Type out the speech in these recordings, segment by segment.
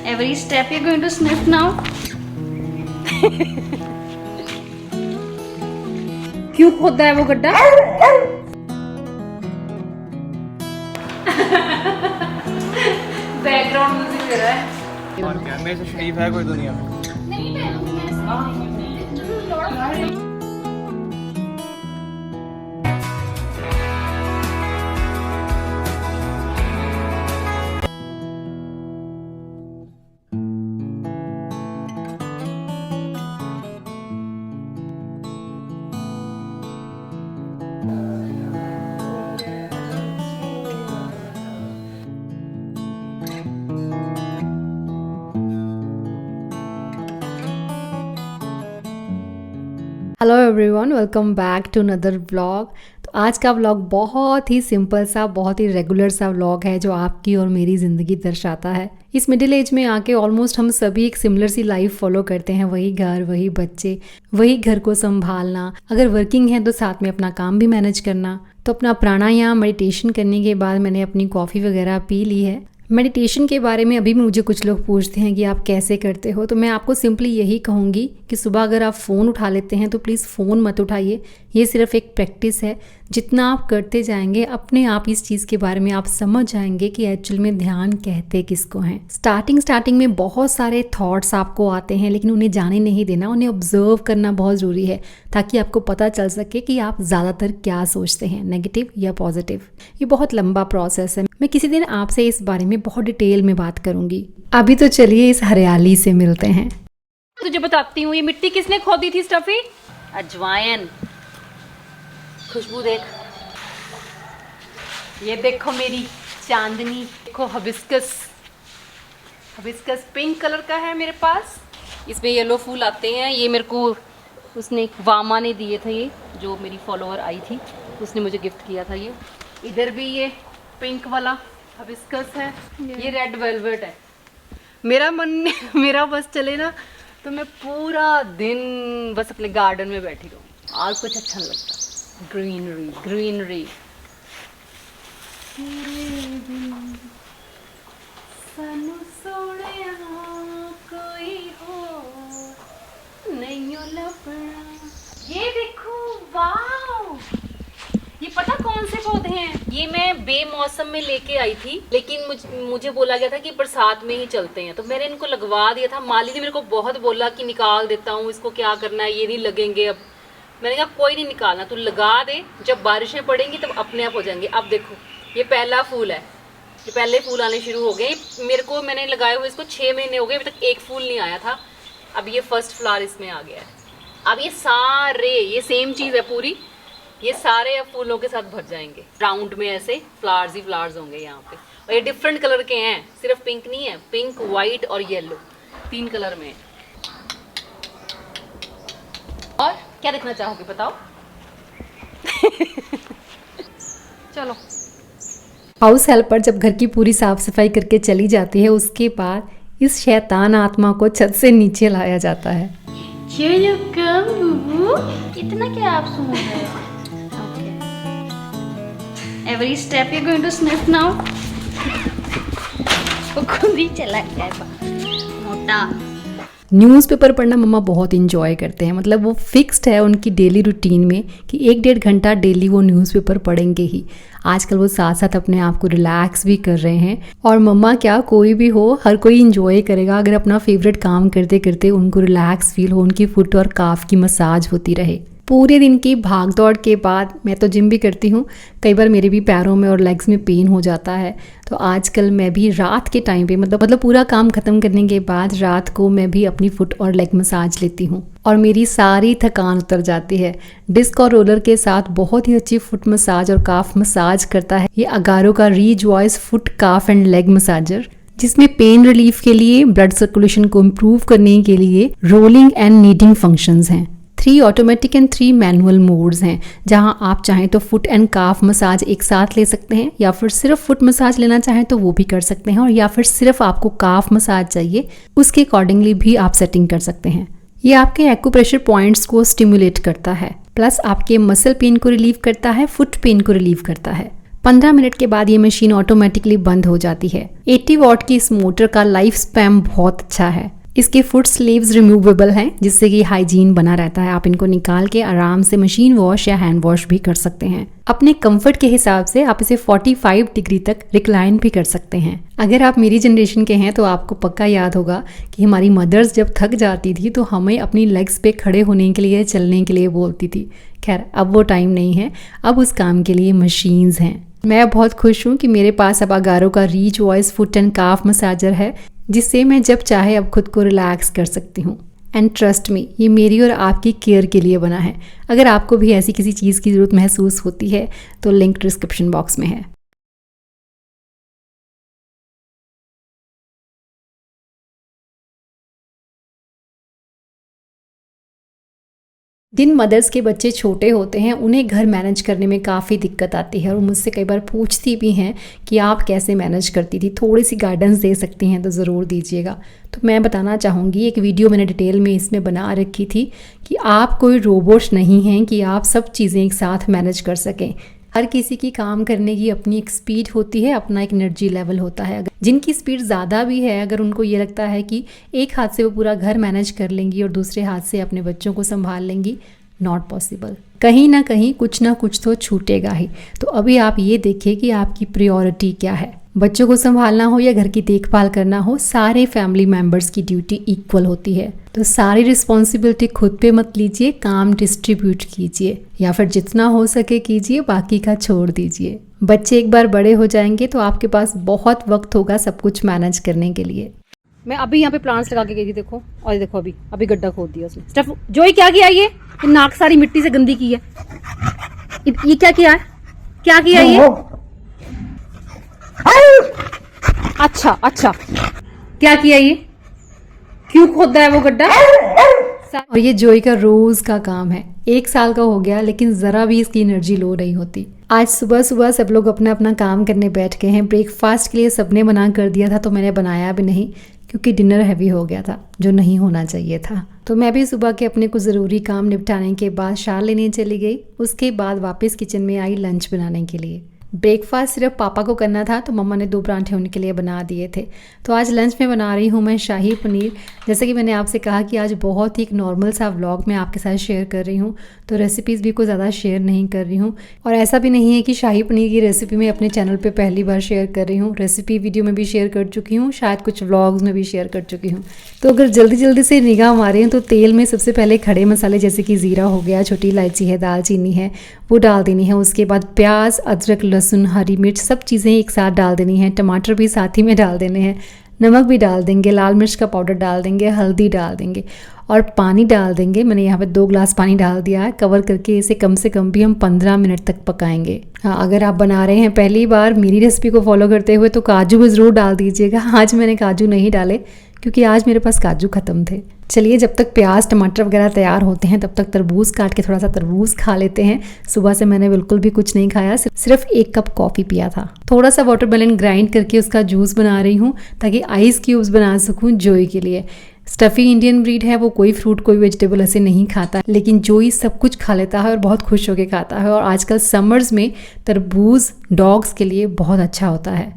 Every step you're going to sniff now. क्यों खोदा है वो गड्ढा? बैकग्राउंड म्यूजिक दे रहा है। और क्या मेरे से शरीफ है कोई दुनिया में? नहीं पहनूंगी मैं ऐसे। Hello everyone, welcome back to another vlog. तो आज का व्लॉग बहुत ही सिंपल सा, बहुत ही रेगुलर सा व्लॉग है जो आपकी और मेरी ज़िंदगी दर्शाता है। इस मिडिल एज में आके ऑलमोस्ट हम सभी एक सिमिलर सी लाइफ फॉलो करते हैं। वही घर, वही बच्चे, वही घर को संभालना। अगर वर्किंग है तो साथ में अपना काम भी मैनेज करना। तो अपना प्राणायाम मेडिटेशन करने के बाद मैंने अपनी कॉफ़ी वगैरह पी ली है। मेडिटेशन के बारे में अभी भी मुझे कुछ लोग पूछते हैं कि आप कैसे करते हो, तो मैं आपको सिंपली यही कहूँगी कि सुबह अगर आप फ़ोन उठा लेते हैं तो प्लीज़ फ़ोन मत उठाइए। ये सिर्फ एक प्रैक्टिस है। जितना आप करते जाएंगे अपने आप इस चीज़ के बारे में आप समझ जाएंगे कि एक्चुअल में ध्यान कहते किसको हैं। स्टार्टिंग में बहुत सारे थॉट्स आपको आते हैं, लेकिन उन्हें जाने नहीं देना, उन्हें ऑब्जर्व करना बहुत ज़रूरी है ताकि आपको पता चल सके कि आप ज़्यादातर क्या सोचते हैं, नेगेटिव या पॉजिटिव। ये बहुत लंबा प्रोसेस है। मैं किसी दिन आपसे इस बारे में बहुत डिटेल में बात करूंगी। अभी तो चलिए इस हरियाली से मिलते हैं। तुझे बताती हूँ, ये मिट्टी किसने खोदी थी स्टफी? अजवाइन। खुशबू देख, ये देखो मेरी चांदनी, देखो हबिस्कस पिंक कलर का है मेरे पास। इसमें येलो फूल आते हैं। ये मेरे को उसने, वामा ने दिए थे, ये जो मेरी फॉलोअर आई थी उसने मुझे गिफ्ट किया था। ये इधर भी ये पिंक वाला हबिस्कस है। ये रेड वेलवेट है। मेरा बस चले ना तो मैं पूरा दिन बस अपने गार्डन में बैठी रहूँ और कुछ अच्छा नहीं लगता। ग्रीनरी सानू सोहणिया कोई हो नहीं लभना। ये देखो, वाव! ये पता कौन से पौधे हैं? ये मैं बेमौसम में लेके आई थी, लेकिन मुझे बोला गया था कि बरसात में ही चलते हैं, तो मैंने इनको लगवा दिया था। माली ने मेरे को बहुत बोला कि निकाल देता हूँ, इसको क्या करना है, ये नहीं लगेंगे। अब मैंने कहा कोई नहीं निकालना, तू लगा दे, जब बारिशें पड़ेंगी तब अपने आप हो जाएंगे। अब देखो ये पहला फूल है, ये पहले फूल आने शुरू हो गए। मैंने लगाए हुए इसको 6 महीने हो गए, अभी तक एक फूल नहीं आया था। अब ये फर्स्ट फ्लावर इसमें आ गया है। अब ये सारे, ये सेम चीज़ है पूरी, ये सारे अब फूलों के साथ भर जाएंगे। राउंड में ऐसे फ्लावर्स ही फ्लावर्स होंगे यहाँ पे। और ये डिफरेंट कलर के हैं, सिर्फ पिंक नहीं है, पिंक, वाइट और येलो, 3 कलर में है। और क्या देखना चाहोगे बताओ? चलो। हाउस हेल्पर जब घर की पूरी साफ सफाई करके चली जाती है, उसके बाद इस शैतान आत्मा को छत से नीचे लाया जाता है। चलो कम बुबू, इतना क्या आप सुन रहे हो? Every step you're going to sniff now. वो खुद ही चला गया मोटा। न्यूज़पेपर पढ़ना मम्मा बहुत इंजॉय करते हैं। मतलब वो फिक्स्ड है उनकी डेली रूटीन में कि 1-1.5 घंटा डेली वो न्यूज़पेपर पढ़ेंगे ही। आजकल वो साथ साथ अपने आप को रिलैक्स भी कर रहे हैं। और मम्मा क्या, कोई भी हो, हर कोई इंजॉय करेगा अगर अपना फेवरेट काम करते करते उनको रिलैक्स फील हो, उनकी फुट और काफ की मसाज होती रहे। पूरे दिन की भाग दौड़ के बाद मैं तो जिम भी करती हूँ, कई बार मेरे भी पैरों में और लेग्स में पेन हो जाता है। तो आजकल मैं भी रात के टाइम पे मतलब पूरा काम खत्म करने के बाद रात को मैं भी अपनी फुट और लेग मसाज लेती हूँ और मेरी सारी थकान उतर जाती है। डिस्क और रोलर के साथ बहुत ही अच्छी फुट मसाज और काफ मसाज करता है ये अगारो का Rejoice foot, calf and leg massager, जिसमें पेन रिलीफ के लिए, ब्लड सर्कुलेशन को इम्प्रूव करने के लिए रोलिंग एंड नीडिंग फंक्शंस हैं। 3 ऑटोमेटिक एंड 3 मैनुअल मोड्स हैं, जहां आप चाहें तो फुट एंड काफ मसाज एक साथ ले सकते हैं, या फिर सिर्फ फुट मसाज लेना चाहें तो वो भी कर सकते हैं, और या फिर सिर्फ आपको काफ मसाज चाहिए उसके अकॉर्डिंगली भी आप सेटिंग कर सकते हैं। ये आपके एक्यूप्रेशर पॉइंट्स को स्टिमुलेट करता है, प्लस आपके मसल पेन को रिलीव करता है, फुट पेन को रिलीव करता है। 15 मिनट के बाद ये मशीन ऑटोमेटिकली बंद हो जाती है। 80 वॉट की इस मोटर का लाइफ स्पैन बहुत अच्छा है। इसके फुट स्लीव्स रिमूवेबल हैं, जिससे कि हाइजीन बना रहता है। आप इनको निकाल के आराम से मशीन वॉश या हैंड वॉश भी कर सकते हैं। अपने कंफर्ट के हिसाब से आप इसे 45 डिग्री तक रिक्लाइन भी कर सकते हैं। अगर आप मेरी जनरेशन के हैं तो आपको पक्का याद होगा कि हमारी मदर्स जब थक जाती थी तो हमें अपनी लेग्स पे खड़े होने के लिए, चलने के लिए बोलती थी। खैर, अब वो टाइम नहीं है, अब उस काम के लिए मशीन्स हैं। मैं बहुत खुश हूँ कि मेरे पास अब अगारो का reach voice foot and calf massager है, जिससे मैं जब चाहे अब खुद को रिलैक्स कर सकती हूँ। एंड ट्रस्ट मी, ये मेरी और आपकी केयर के लिए बना है। अगर आपको भी ऐसी किसी चीज़ की ज़रूरत महसूस होती है तो लिंक डिस्क्रिप्शन बॉक्स में है। जिन मदर्स के बच्चे छोटे होते हैं उन्हें घर मैनेज करने में काफ़ी दिक्कत आती है और मुझसे कई बार पूछती भी हैं कि आप कैसे मैनेज करती थी, थोड़ी सी गाइडेंस दे सकती हैं तो ज़रूर दीजिएगा। तो मैं बताना चाहूँगी, एक वीडियो मैंने डिटेल में इसमें बना रखी थी कि आप कोई रोबोट नहीं हैं कि आप सब चीज़ें एक साथ मैनेज कर सकें। हर किसी की काम करने की अपनी एक स्पीड होती है, अपना एक एनर्जी लेवल होता है। जिनकी स्पीड ज़्यादा भी है, अगर उनको ये लगता है कि एक हाथ से वो पूरा घर मैनेज कर लेंगी और दूसरे हाथ से अपने बच्चों को संभाल लेंगी, नॉट पॉसिबल। कहीं ना कहीं कुछ ना कुछ तो छूटेगा ही। तो अभी आप ये देखिए कि आपकी प्रायोरिटी क्या है। बच्चों को संभालना हो या घर की देखभाल करना हो, सारे फैमिली मेंबर्स की ड्यूटी इक्वल होती है। तो सारी रिस्पॉन्सिबिलिटी खुद पे मत लीजिए, काम डिस्ट्रीब्यूट कीजिए या फिर जितना हो सके कीजिए, बाकी का छोड़ दीजिए। बच्चे एक बार बड़े हो जाएंगे तो आपके पास बहुत वक्त होगा सब कुछ मैनेज करने के लिए। मैं अभी यहाँ पे प्लांट्स लगा के गई थी, देखो, और ये देखो अभी गड्ढा खोद दिया उसने। स्टेफ जोई क्या किया ये नाक सारी मिट्टी से गंदी की है। ये क्या किया है, क्या किया ये? अच्छा क्या किया ये, क्यों खोदा है वो गड्ढा? और ये जोई का रोज का काम है। 1 साल का हो गया लेकिन जरा भी इसकी एनर्जी लो नहीं होती। आज सुबह सुबह सब लोग अपना अपना काम करने बैठ गए हैं। ब्रेकफास्ट के लिए सबने मना कर दिया था तो मैंने बनाया भी नहीं, क्योंकि डिनर हैवी हो गया था जो नहीं होना चाहिए था। तो मैं भी सुबह के अपने कुछ ज़रूरी काम निपटाने के बाद शाल लेने चली गई। उसके बाद वापस किचन में आई लंच बनाने के लिए। ब्रेकफास्ट सिर्फ पापा को करना था तो मम्मा ने 2 परांठे उनके लिए बना दिए थे। तो आज लंच में बना रही हूँ मैं शाही पनीर। जैसे कि मैंने आपसे कहा कि आज बहुत ही एक नॉर्मल सा व्लॉग मैं आपके साथ शेयर कर रही हूँ, तो रेसिपीज़ भी कोई ज़्यादा शेयर नहीं कर रही हूँ। और ऐसा भी नहीं है कि शाही पनीर की रेसिपी मैं अपने चैनल पर पहली बार शेयर कर रही हूँ। रेसिपी वीडियो में भी शेयर कर चुकी हूँ, शायद कुछ व्लॉग्स में भी शेयर कर चुकी हूँ। तो अगर जल्दी जल्दी से निगाह मारें तो तेल में सबसे पहले खड़े मसाले जैसे कि ज़ीरा हो गया, छोटी इलायची है, दालचीनी है, वो डाल देनी है। उसके बाद प्याज, अदरक, लहसुन, हरी मिर्च सब चीज़ें एक साथ डाल देनी है। टमाटर भी साथ ही में डाल देने हैं। नमक भी डाल देंगे, लाल मिर्च का पाउडर डाल देंगे, हल्दी डाल देंगे और पानी डाल देंगे। मैंने यहाँ पे 2 ग्लास पानी डाल दिया है। कवर करके इसे कम से कम भी हम 15 मिनट तक पकाएंगे। हाँ, अगर आप बना रहे हैं पहली बार मेरी रेसिपी को फॉलो करते हुए तो काजू भी ज़रूर डाल दीजिएगा। आज मैंने काजू नहीं डाले क्योंकि आज मेरे पास काजू ख़त्म थे। चलिए, जब तक प्याज टमाटर वगैरह तैयार होते हैं तब तक तरबूज काट के थोड़ा सा तरबूज खा लेते हैं। सुबह से मैंने बिल्कुल भी कुछ नहीं खाया, सिर्फ 1 कप कॉफ़ी पिया था। थोड़ा सा वाटरमेलन ग्राइंड करके उसका जूस बना रही हूँ ताकि आइस क्यूब्स बना सकूँ जोई के लिए। स्टफी इंडियन ब्रीड है, वो कोई फ्रूट कोई वेजिटेबल ऐसे नहीं खाता, लेकिन जोई सब कुछ खा लेता है और बहुत खुश होकर खाता है। और आजकल समर्स में तरबूज डॉग्स के लिए बहुत अच्छा होता है।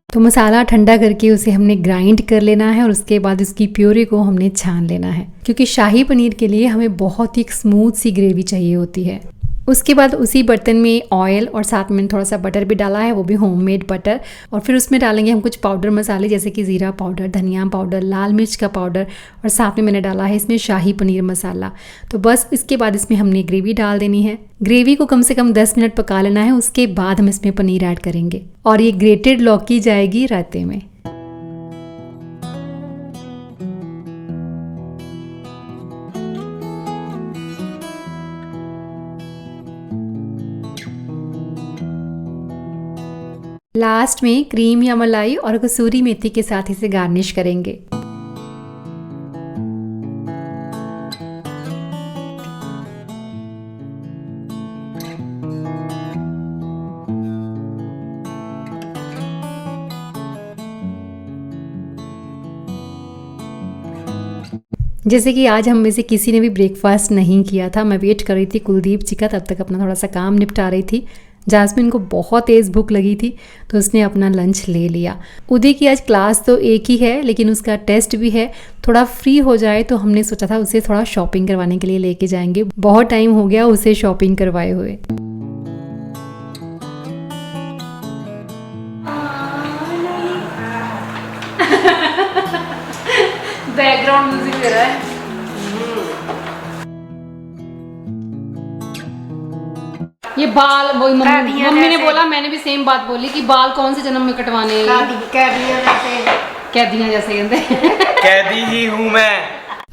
तो मसाला ठंडा करके उसे हमने ग्राइंड कर लेना है और उसके बाद उसकी प्योरी को हमने छान लेना है, क्योंकि शाही पनीर के लिए हमें बहुत ही स्मूथ सी ग्रेवी चाहिए होती है। उसके बाद उसी बर्तन में ऑयल और साथ में थोड़ा सा बटर भी डाला है, वो भी होममेड बटर। और फिर उसमें डालेंगे हम कुछ पाउडर मसाले जैसे कि ज़ीरा पाउडर, धनिया पाउडर, लाल मिर्च का पाउडर और साथ में मैंने डाला है इसमें शाही पनीर मसाला। तो बस इसके बाद इसमें हमने ग्रेवी डाल देनी है। ग्रेवी को कम से कम 10 मिनट पका लेना है। उसके बाद हम इसमें पनीर ऐड करेंगे और ये ग्रेटेड लौकी जाएगी रायते में। लास्ट में क्रीम या मलाई और कसूरी मेथी के साथ इसे गार्निश करेंगे। जैसे कि आज हम में से किसी ने भी ब्रेकफास्ट नहीं किया था। मैं वेट कर रही थी कुलदीप जी का, तब तक अपना थोड़ा सा काम निपटा रही थी। जैस्मिन को बहुत तेज़ भूख लगी थी तो उसने अपना लंच ले लिया। उदय की आज क्लास तो एक ही है लेकिन उसका टेस्ट भी है। थोड़ा फ्री हो जाए तो हमने सोचा था उसे थोड़ा शॉपिंग करवाने के लिए लेके जाएंगे। बहुत टाइम हो गया उसे शॉपिंग करवाए हुए। बैकग्राउंड म्यूजिक दे रहा है। ये बाल वही मम्मी ने बोला, मैंने भी सेम बात बोली कि बाल कौन से जन्म में कटवाने हैं। कैदियां जैसे कहते कैदी ही हूँ मैं।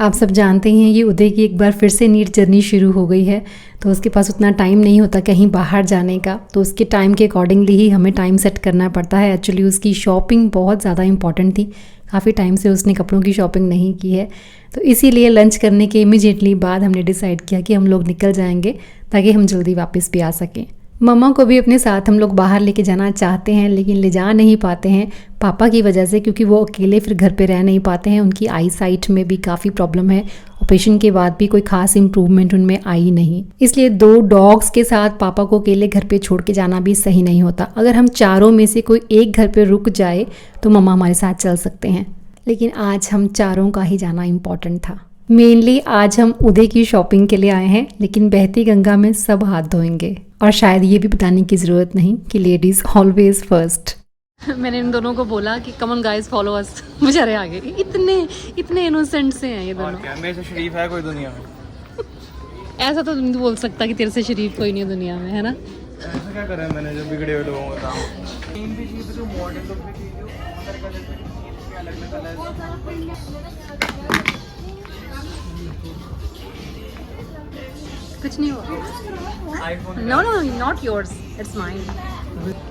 आप सब जानते ही हैं ये उदय की एक बार फिर से नीट जर्नी शुरू हो गई है तो उसके पास उतना टाइम नहीं होता कहीं बाहर जाने का, तो उसके टाइम के अकॉर्डिंगली ही हमें टाइम सेट करना पड़ता है। एक्चुअली उसकी शॉपिंग बहुत ज़्यादा इंपॉर्टेंट थी, काफ़ी टाइम से उसने कपड़ों की शॉपिंग नहीं की है, तो इसीलिए लंच करने के इमीडिएटली बाद हमने डिसाइड किया कि हम लोग निकल जाएंगे ताकि हम जल्दी वापस भी आ सकें। मम्मा को भी अपने साथ हम लोग बाहर लेके जाना चाहते हैं लेकिन ले जा नहीं पाते हैं पापा की वजह से, क्योंकि वो अकेले फिर घर पे रह नहीं पाते हैं। उनकी आई साइट में भी काफ़ी प्रॉब्लम है। ऑपरेशन के बाद भी कोई खास इम्प्रूवमेंट उनमें आई नहीं, इसलिए 2 डॉग्स के साथ पापा को अकेले घर पे छोड़ के जाना भी सही नहीं होता। अगर हम चारों में से कोई एक घर पे रुक जाए तो मम्मा हमारे साथ चल सकते हैं, लेकिन आज हम चारों का ही जाना इम्पॉर्टेंट था। मेनली आज हम उदय की शॉपिंग के लिए आए हैं लेकिन बहती गंगा में सब हाथ धोएंगे और शायद ये भी बताने की ज़रूरत नहीं कि लेडीज़ ऑलवेज फर्स्ट। मैंने इन दोनों को बोला कि come on guys follow us, बेचारे आगे इतने इनोसेंट से हैं ये दोनों। क्या मेरे से शरीफ है कोई दुनिया में? ऐसा तो तुम बोल सकता कि तेरे से शरीफ कोई नहीं है दुनिया में, है ना? ऐसा क्या करा है मैंने जो बिगड़े हुए लोगों का काम। इन भी चीज़ जो मॉडर्न लोग भी चीज़ जो अंदर का जैसे चीज़ अलग अलग कुछ नहीं हुआ। IPhone no not yours, it's mine.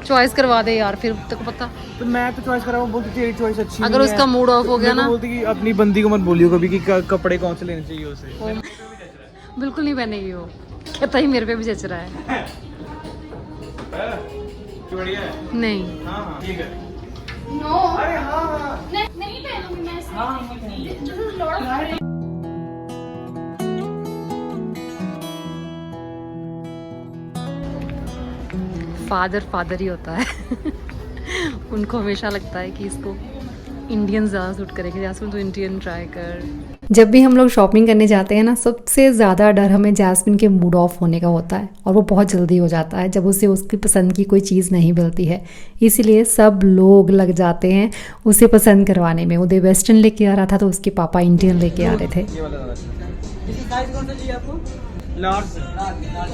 Choice करवा दे यार, फिर तेको पता। तो मैं तो चॉइस करा हूँ, बोलती तेरी चॉइस अच्छी अगर उसका मूड ऑफ हो गया ना, बोलती कि अपनी बंदी को मत बोलियो कभी कि कपड़े कौन से लेने चाहिए उसे। बिल्कुल नहीं पहनेगी वो, कहता ही मेरे पे भी जच रहा है। बढ़िया है। नहीं हाँ ठीक है। नो अरे हाँ नहीं पहनूंगी मैं इसे। हाँ This is a lot of father ही होता है। उनको हमेशा लगता है कि इसको इंडियन ज़्यादा सूट करेगी, जैस्मिन तो इंडियन ट्राई कर। जब भी हम लोग शॉपिंग करने जाते हैं ना, सबसे ज़्यादा डर हमें जैस्मिन के मूड ऑफ होने का होता है और वो बहुत जल्दी हो जाता है जब उसे उसकी पसंद की कोई चीज़ नहीं मिलती है। इसीलिए सब लोग लग जाते हैं उसे पसंद करवाने में। उदय वेस्टर्न लेके आ रहा था तो उसके पापा इंडियन लेके आ रहे थे।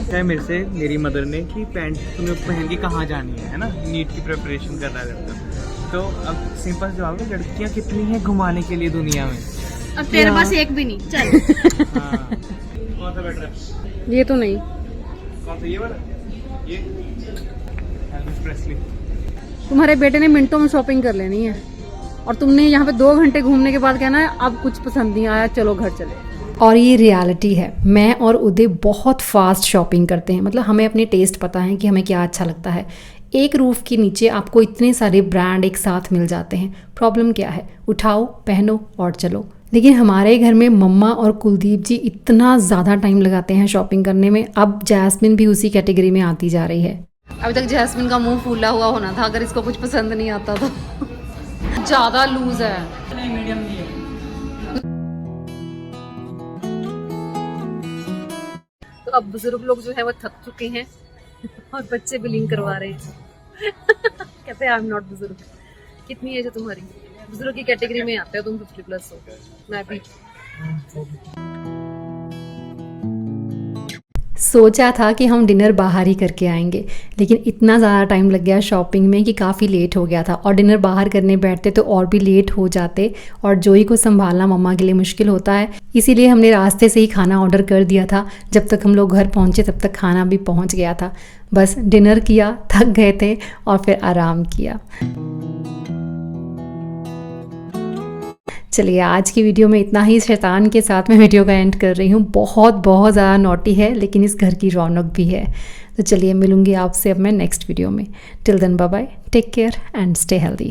है मेरे से मेरी मदर ने कि पैंट तुम्हें पहन के कहाँ जानी है ना, नीट की प्रिपरेशन कर रहा है। तो अब सिंपल जवाब है, लड़कियाँ कितनी हैं घुमाने के लिए दुनिया में। अब तेरे पास एक भी नहीं, चल। हाँ। कौन सा बेटर है? ये तो नहीं, कौन सा ये वाला? ये एल्विस प्रेस्ली। तुम्हारे बेटे ने मिनटों में शॉपिंग कर लेनी है और तुमने यहाँ पे 2 घंटे घूमने के बाद कहना है अब कुछ पसंद नहीं आया, चलो घर चले। और ये रियलिटी है, मैं और उदय बहुत फास्ट शॉपिंग करते हैं। मतलब हमें अपने टेस्ट पता है कि हमें क्या अच्छा लगता है। एक रूफ के नीचे आपको इतने सारे ब्रांड एक साथ मिल जाते हैं, प्रॉब्लम क्या है? उठाओ, पहनो और चलो। लेकिन हमारे घर में मम्मा और कुलदीप जी इतना ज़्यादा टाइम लगाते हैं शॉपिंग करने में। अब जैस्मिन भी उसी कैटेगरी में आती जा रही है। अभी तक जैस्मिन का मुंह फूला हुआ होना था अगर इसको कुछ पसंद नहीं आता तो। ज़्यादा लूज है। नहीं मीडियम नहीं है। तो अब बुजुर्ग लोग जो है वो थक चुके हैं और बच्चे बिलिंग करवा रहे हैं। कहते हैं आई एम नॉट बुजुर्ग। कितनी एज है तुम्हारी? बुजुर्ग की कैटेगरी में आते हो तुम, 50+ हो, मैं भी। सोचा था कि हम डिनर बाहर ही करके आएंगे लेकिन इतना ज़्यादा टाइम लग गया शॉपिंग में कि काफ़ी लेट हो गया था और डिनर बाहर करने बैठते तो और भी लेट हो जाते और जोई को संभालना मम्मा के लिए मुश्किल होता है। इसीलिए हमने रास्ते से ही खाना ऑर्डर कर दिया था। जब तक हम लोग घर पहुँचे तब तक खाना भी पहुँच गया था। बस डिनर किया, थक गए थे और फिर आराम किया। चलिए आज की वीडियो में इतना ही। शैतान के साथ मैं वीडियो का एंड कर रही हूँ। बहुत ज़्यादा नॉटी है लेकिन इस घर की रौनक भी है। तो चलिए मिलूंगी आपसे अब मैं नेक्स्ट वीडियो में। Till then bye bye, take care and stay healthy.